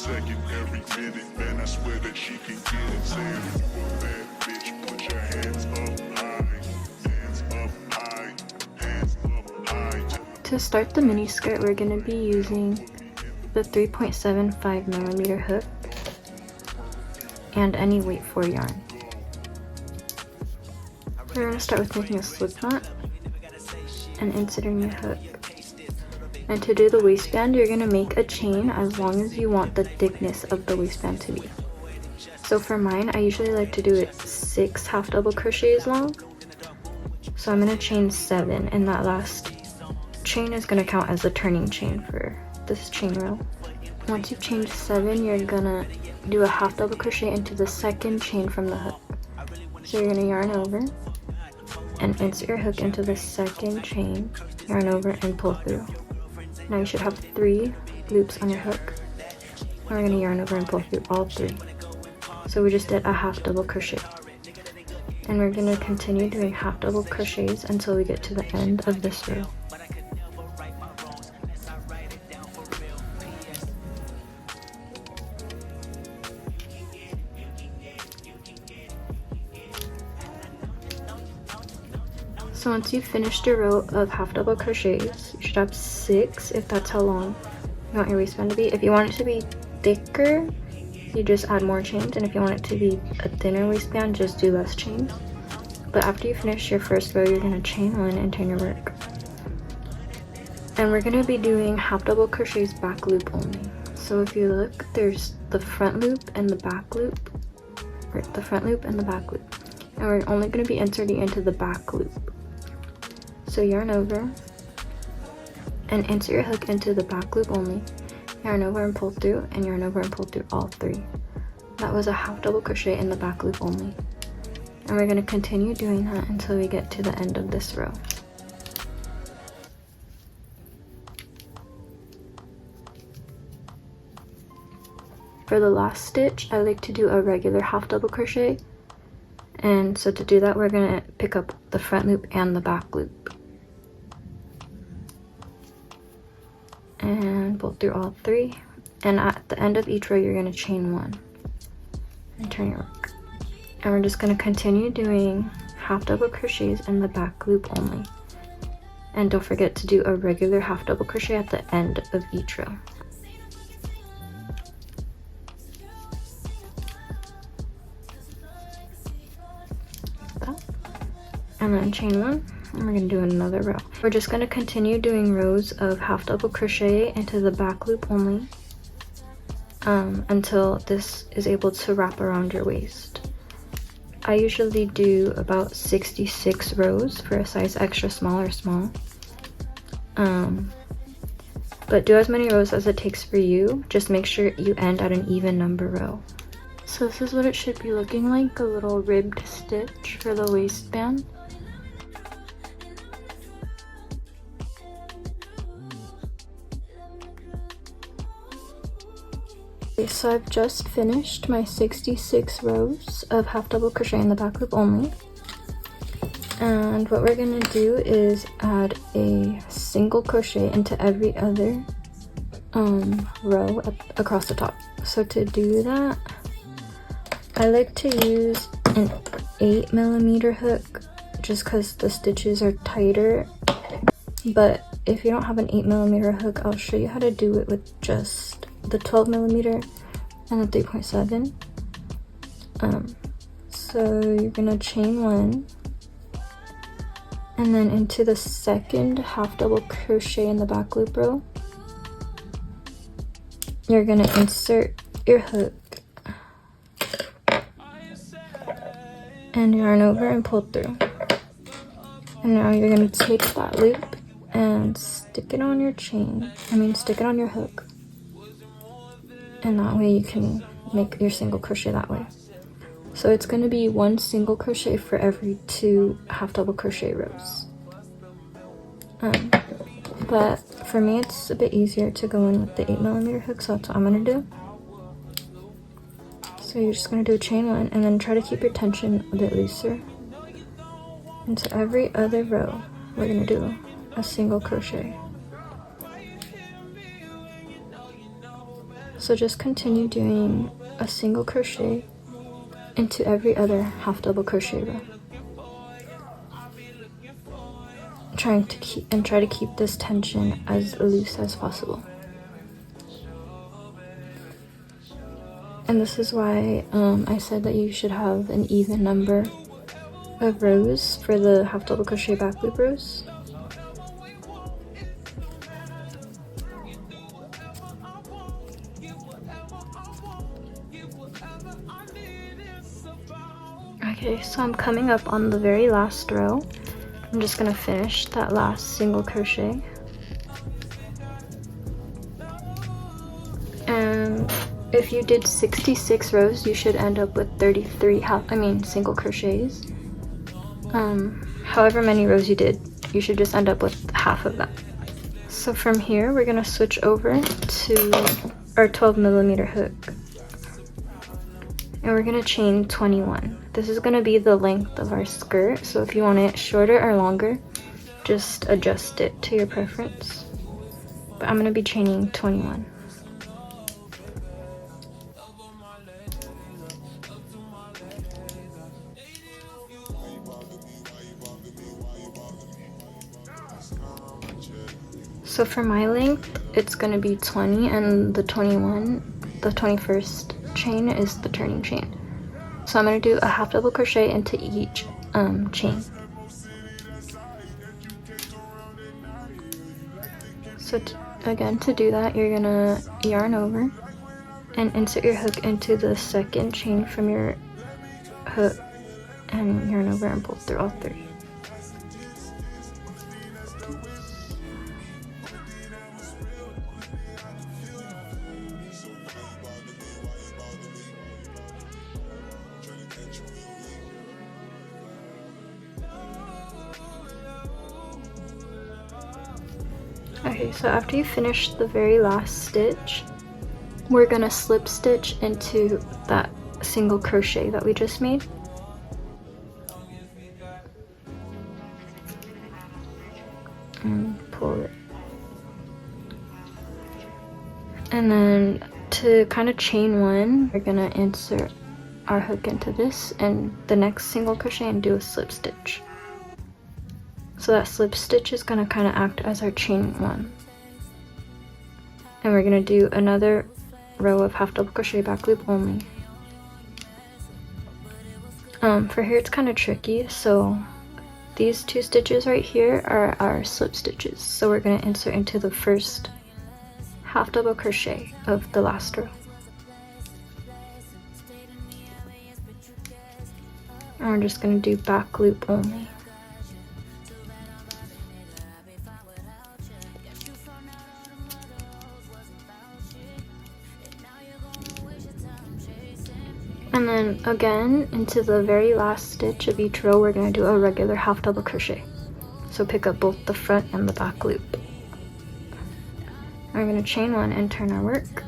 second, every minute, man, I swear that she can get it. Saying, bad bitch, put your hands up high, hands up high, hands up high. To start the mini skirt, we're going to be using the 3.75mm hook and any weight 4 yarn. We're going to start with making a slip knot and inserting your hook. And to do the waistband, you're going to make a chain as long as you want the thickness of the waistband to be. So for mine, I usually like to do it 6 half double crochets long. So I'm going to chain 7, and that last chain is going to count as a turning chain for this chain row. Once you've chained 7, you're going to do a half double crochet into the second chain from the hook. So you're going to yarn over and insert your hook into the second chain, yarn over and pull through. Now you should have 3 loops on your hook. And we're going to yarn over and pull through all 3. So we just did a half double crochet. And we're going to continue doing half double crochets until we get to the end of this row. So once you've finished your row of half double crochets, you should have 6 if that's how long you want your waistband to be. If you want it to be thicker, you just add more chains, and if you want it to be a thinner waistband, just do less chains. But after you finish your first row, you're going to chain 1 and turn your work. And we're going to be doing half double crochets back loop only. So if you look, there's the front loop and the back loop, or the front loop and the back loop. And we're only going to be inserting into the back loop. So yarn over and insert your hook into the back loop only, yarn over and pull through, and yarn over and pull through all 3. That was a half double crochet in the back loop only. And we're going to continue doing that until we get to the end of this row. For the last stitch, I like to do a regular half double crochet. And so to do that, we're going to pick up the front loop and the back loop. And pull through all 3. And at the end of each row, you're going to chain 1 and turn your work. And we're just going to continue doing half double crochets in the back loop only. And don't forget to do a regular half double crochet at the end of each row. Like that. And then chain 1. And we're going to do another row. We're just going to continue doing rows of half double crochet into the back loop only until this is able to wrap around your waist. I usually do about 66 rows for a size extra small or small. But do as many rows as it takes for you. Just make sure you end at an even number row. So this is what it should be looking like, a little ribbed stitch for the waistband. Okay, so I've just finished my 66 rows of half double crochet in the back loop only. And what we're going to do is add a single crochet into every other row across the top. So to do that, I like to use an 8mm hook just because the stitches are tighter. But if you don't have an 8mm hook, I'll show you how to do it with just the 12mm and the 3.7. So you're gonna chain 1 and then into the second half double crochet in the back loop row, you're gonna insert your hook and yarn over and pull through. And now you're gonna take that loop and stick it on your stick it on your hook. And that way you can make your single crochet that way. So it's going to be 1 single crochet for every 2 half double crochet rows. But for me it's a bit easier to go in with the 8mm hook, so that's what I'm going to do. So you're just going to do a chain 1 and then try to keep your tension a bit looser. And so every other row we're going to do a single crochet. So just continue doing a single crochet into every other half double crochet row. Try to keep this tension as loose as possible. And this is why I said that you should have an even number of rows for the half double crochet back loop rows. Okay, so I'm coming up on the very last row. I'm just gonna finish that last single crochet. And if you did 66 rows, you should end up with 33 single crochets. However many rows you did, you should just end up with half of that. So from here, we're gonna switch over to our 12mm hook. And we're gonna chain 21. This is gonna be the length of our skirt, so if you want it shorter or longer, just adjust it to your preference. But I'm gonna be chaining 21. So for my length, it's gonna be 20, and the 21st chain is the turning chain. So I'm going to do a half double crochet into each chain. So again, to do that, you're going to yarn over and insert your hook into the second chain from your hook and yarn over and pull through all three. Okay, so after you finish the very last stitch, we're gonna slip stitch into that single crochet that we just made. And pull it. And then to kind of chain one, we're gonna insert our hook into this and the next single crochet and do a slip stitch. So that slip stitch is going to kind of act as our chain one. And we're going to do another row of half double crochet back loop only. For here it's kind of tricky, so these two stitches right here are our slip stitches. So we're going to insert into the first half double crochet of the last row. And we're just going to do back loop only. And then again, into the very last stitch of each row, we're going to do a regular half double crochet. So pick up both the front and the back loop. And we're going to chain one and turn our work.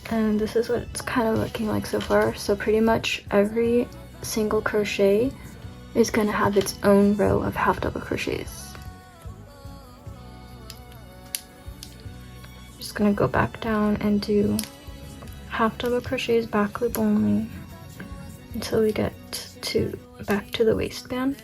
And this is what it's kind of looking like so far. So pretty much every single crochet is going to have its own row of half double crochets. Just going to go back down and do half double crochets back loop only until we get to back to the waistband.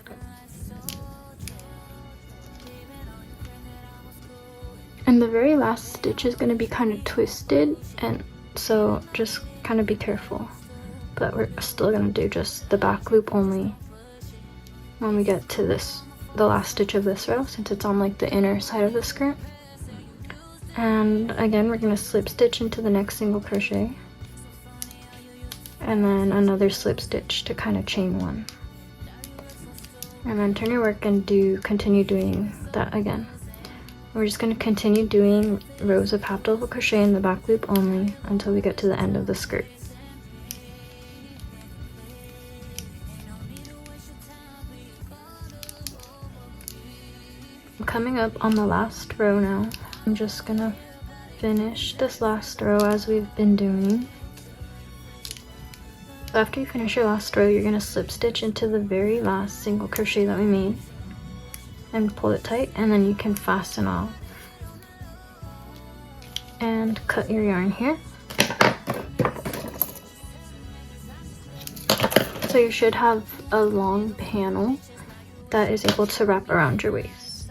And the very last stitch is going to be kind of twisted, and so just kind of be careful. But we're still going to do just the back loop only when we get to the last stitch of this row, since it's on like the inner side of the skirt. And again, we're going to slip stitch into the next single crochet and then another slip stitch to kind of chain one, and then turn your work and continue doing that again. We're just going to continue doing rows of half double crochet in the back loop only until we get to the end of the skirt. I'm coming up on the last row now. I'm just gonna finish this last row as we've been doing. So after you finish your last row, you're gonna slip stitch into the very last single crochet that we made and pull it tight, and then you can fasten off. and cut your yarn here. So you should have a long panel that is able to wrap around your waist.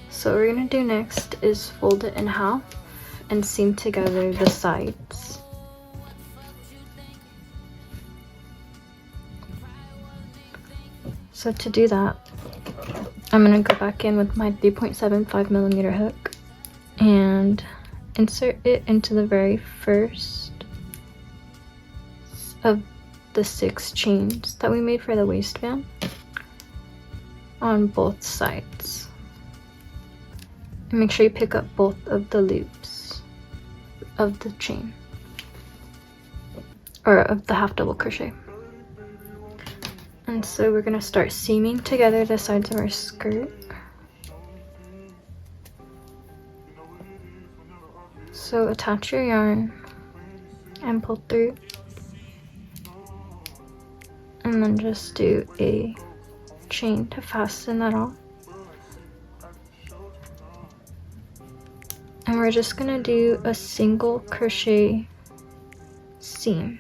So what we're gonna do next is fold it in half and seam together the sides. So to do that, I'm gonna go back in with my 3.75mm hook and insert it into the very first of the 6 chains that we made for the waistband on both sides. And make sure you pick up both of the loops of the chain, or of the half double crochet. And so we're gonna start seaming together the sides of our skirt. So attach your yarn and pull through, and then just do a chain to fasten that off. And we're just gonna do a single crochet seam.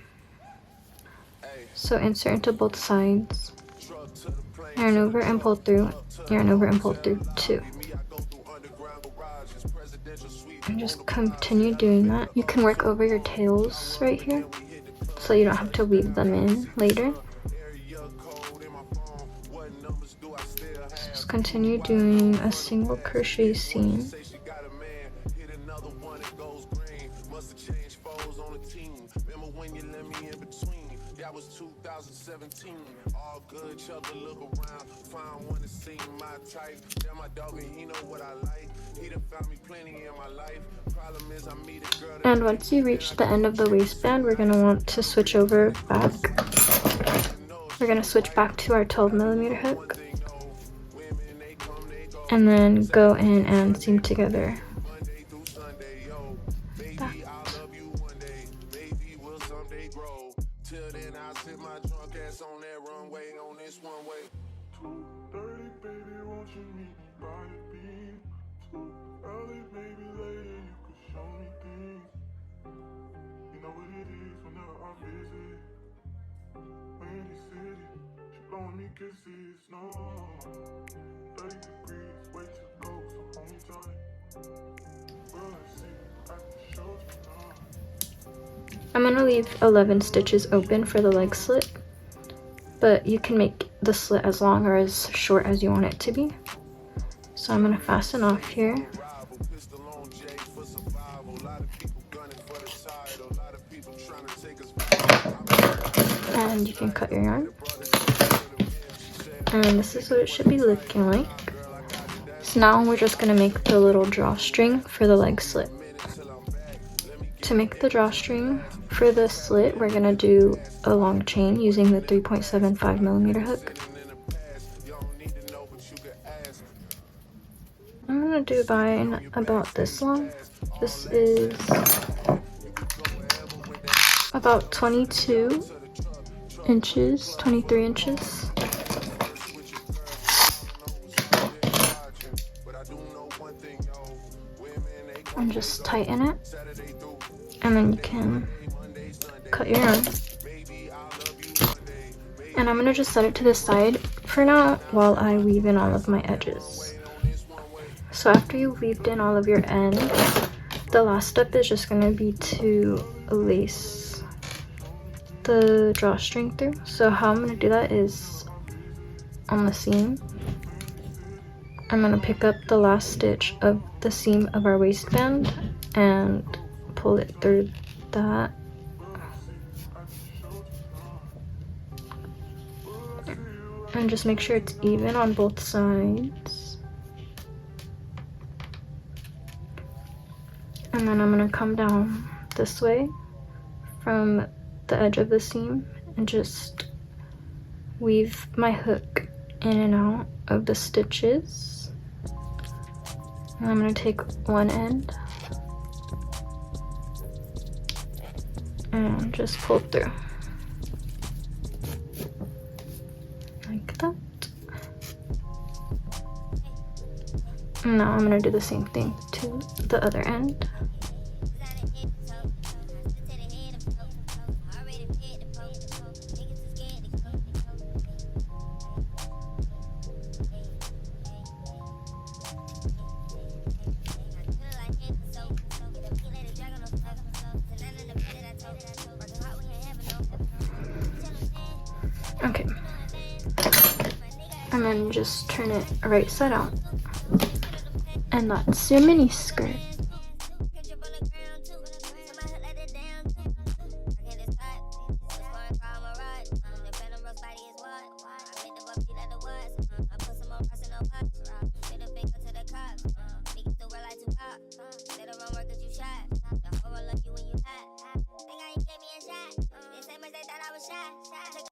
So insert into both sides, yarn over and pull through, yarn over and pull through 2. And just continue doing that. You can work over your tails right here, so you don't have to weave them in later. Just continue doing a single crochet seam. That was 2017. All good, chug a look around. Find one to see my type. Tell my dog and he know what I like. He done found me plenty in my life. Problem is I meet a girl. And once you reach the end of the waistband, we're gonna want to switch over back. We're gonna switch back to our 12mm hook, and then go in and seam together that. Till then I sit my drunk ass on that runway on this one way. 2:30, baby, won't you meet me by the beam? Too early, maybe later, you could show me things. You know what it is whenever I visit. Windy City, she blowing me kisses, no. 30 degrees, way to go, so hold me tight. Well, I see, I can show you now. I'm gonna leave 11 stitches open for the leg slit, but you can make the slit as long or as short as you want it to be. So I'm gonna fasten off here. And you can cut your yarn. And this is what it should be looking like. So now we're just gonna make the little drawstring for the leg slit. To make the drawstring for the slit, we're gonna do a long chain using the 3.75mm hook. I'm gonna do mine about this long. This is about 22 inches, 23 inches. And just tighten it. And then you can cut your yarn. And I'm gonna just set it to the side for now while I weave in all of my edges. So after you've weaved in all of your ends, the last step is just gonna be to lace the drawstring through. So how I'm gonna do that is on the seam, I'm gonna pick up the last stitch of the seam of our waistband and pull it through that. And just make sure it's even on both sides. And then I'm gonna come down this way from the edge of the seam and just weave my hook in and out of the stitches. And I'm gonna take one end and just pull through like that. And now I'm gonna do the same thing to the other end. Okay. And then just turn it right side out. And that's your mini skirt.